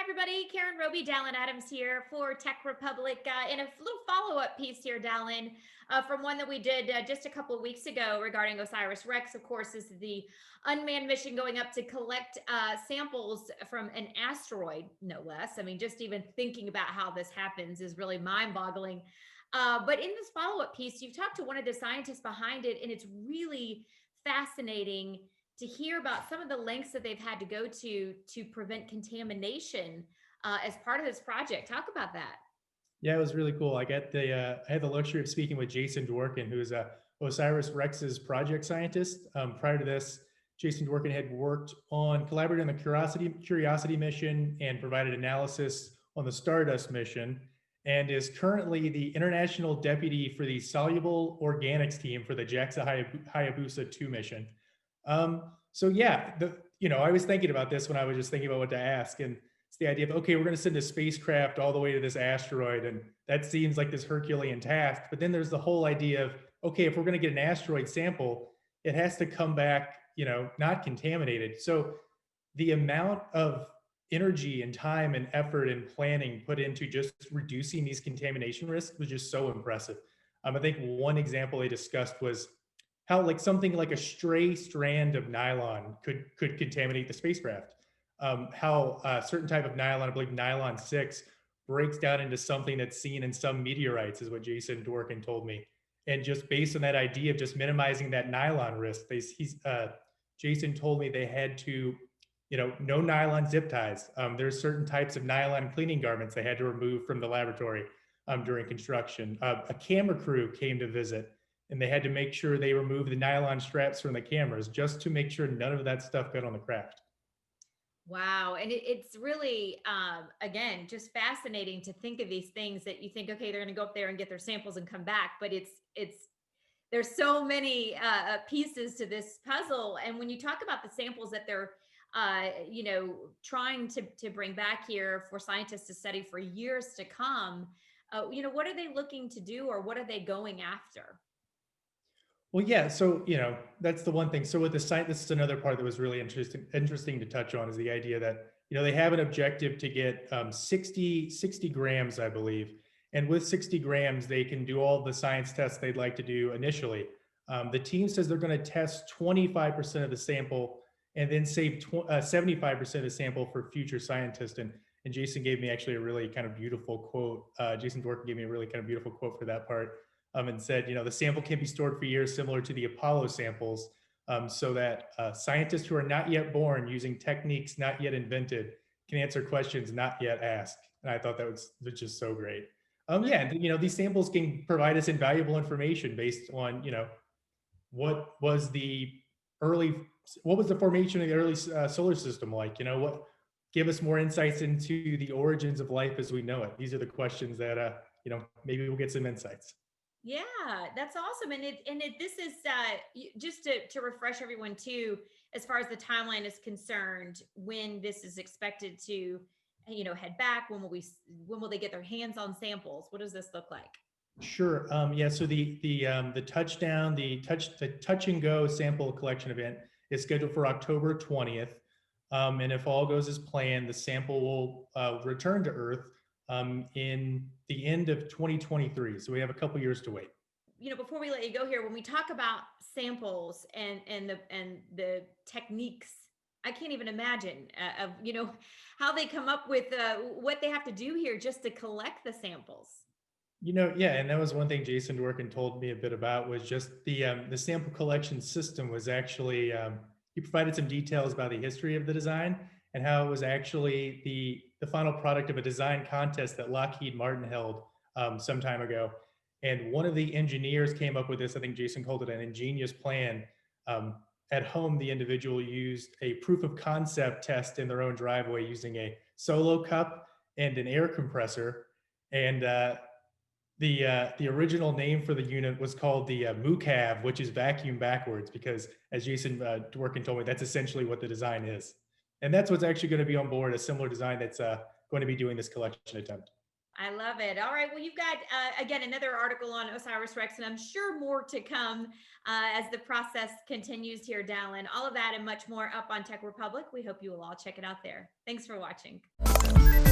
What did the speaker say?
everybody. Karen Roby, Dallin Adams here for Tech Republic in a little follow-up piece here, Dallin, from one that we did just a couple of weeks ago regarding OSIRIS-REx. Of course, this is the unmanned mission going up to collect samples from an asteroid, no less. I mean, just even thinking about how this happens is really mind-boggling. But in this follow-up piece, you've talked to one of the scientists behind it, and it's really fascinating to hear about some of the lengths that they've had to go to prevent contamination as part of this project. Talk about that. Yeah, it was really cool. I had the luxury of speaking with Jason Dworkin, who's OSIRIS-REx's project scientist. Prior to this, Jason Dworkin had worked on collaborating on the Curiosity mission and provided analysis on the Stardust mission, and is currently the international deputy for the soluble organics team for the JAXA Hayabusa 2 mission. So yeah, I was thinking about this when I was just thinking about what to ask, and it's the idea of, okay, we're going to send a spacecraft all the way to this asteroid, and that seems like this Herculean task. But then there's the whole idea of, okay, if we're going to get an asteroid sample, it has to come back, not contaminated. So the amount of energy and time and effort and planning put into just reducing these contamination risks was just so impressive. I think one example they discussed was how something like a stray strand of nylon could contaminate the spacecraft. How a certain type of nylon, I believe nylon 6, breaks down into something that's seen in some meteorites, is what Jason Dworkin told me. And just based on that idea of just minimizing that nylon risk, Jason told me they had to, no nylon zip ties. There's certain types of nylon cleaning garments they had to remove from the laboratory during construction. A camera crew came to visit, and they had to make sure they removed the nylon straps from the cameras just to make sure none of that stuff got on the craft. Wow. And it's really, again, just fascinating to think of these things that you think, okay, they're going to go up there and get their samples and come back. But there's so many pieces to this puzzle. And when you talk about the samples that they're, trying to bring back here for scientists to study for years to come, what are they looking to do, or what are they going after? Well, yeah. So, that's the one thing. So with the site, this is another part that was really interesting to touch on, is the idea that, they have an objective to get 60 grams, I believe. And with 60 grams, they can do all the science tests they'd like to do initially. The team says they're going to test 25% of the sample and then save 75% of the sample for future scientists. And Jason gave me actually a really kind of beautiful quote. Jason Dworkin gave me a really kind of beautiful quote for that part. And said, the sample can be stored for years, similar to the Apollo samples, so that scientists who are not yet born, using techniques not yet invented, can answer questions not yet asked. And I thought that was just so great. Yeah, these samples can provide us invaluable information based on, what was the formation of the early solar system like? Give us more insights into the origins of life as we know it. These are the questions that, maybe we'll get some insights. Yeah, that's awesome. And this is just to refresh everyone too, as far as the timeline is concerned, when this is expected to, head back. When will they get their hands on samples? What does this look like? Sure. Yeah. So the touchdown, the touch and go sample collection event is scheduled for October 20th. And if all goes as planned, the sample will return to Earth in the end of 2023. So we have a couple years to wait. Before we let you go here, when we talk about samples and the techniques, I can't even imagine of how they come up with what they have to do here just to collect the samples. Yeah, and that was one thing Jason Dworkin told me a bit about, was just the sample collection system was actually, he provided some details about the history of the design and how it was actually the final product of a design contest that Lockheed Martin held some time ago. And one of the engineers came up with this, I think Jason called it an ingenious plan. At home, the individual used a proof of concept test in their own driveway using a solo cup and an air compressor. And the original name for the unit was called the MUCAV, which is vacuum backwards, because as Jason Dworkin told me, that's essentially what the design is. And that's what's actually going to be on board, a similar design that's going to be doing this collection attempt. I love it. All right. Well, you've got, again, another article on OSIRIS-REx, and I'm sure more to come as the process continues here, Dallin. All of that and much more up on Tech Republic. We hope you will all check it out there. Thanks for watching. Bye.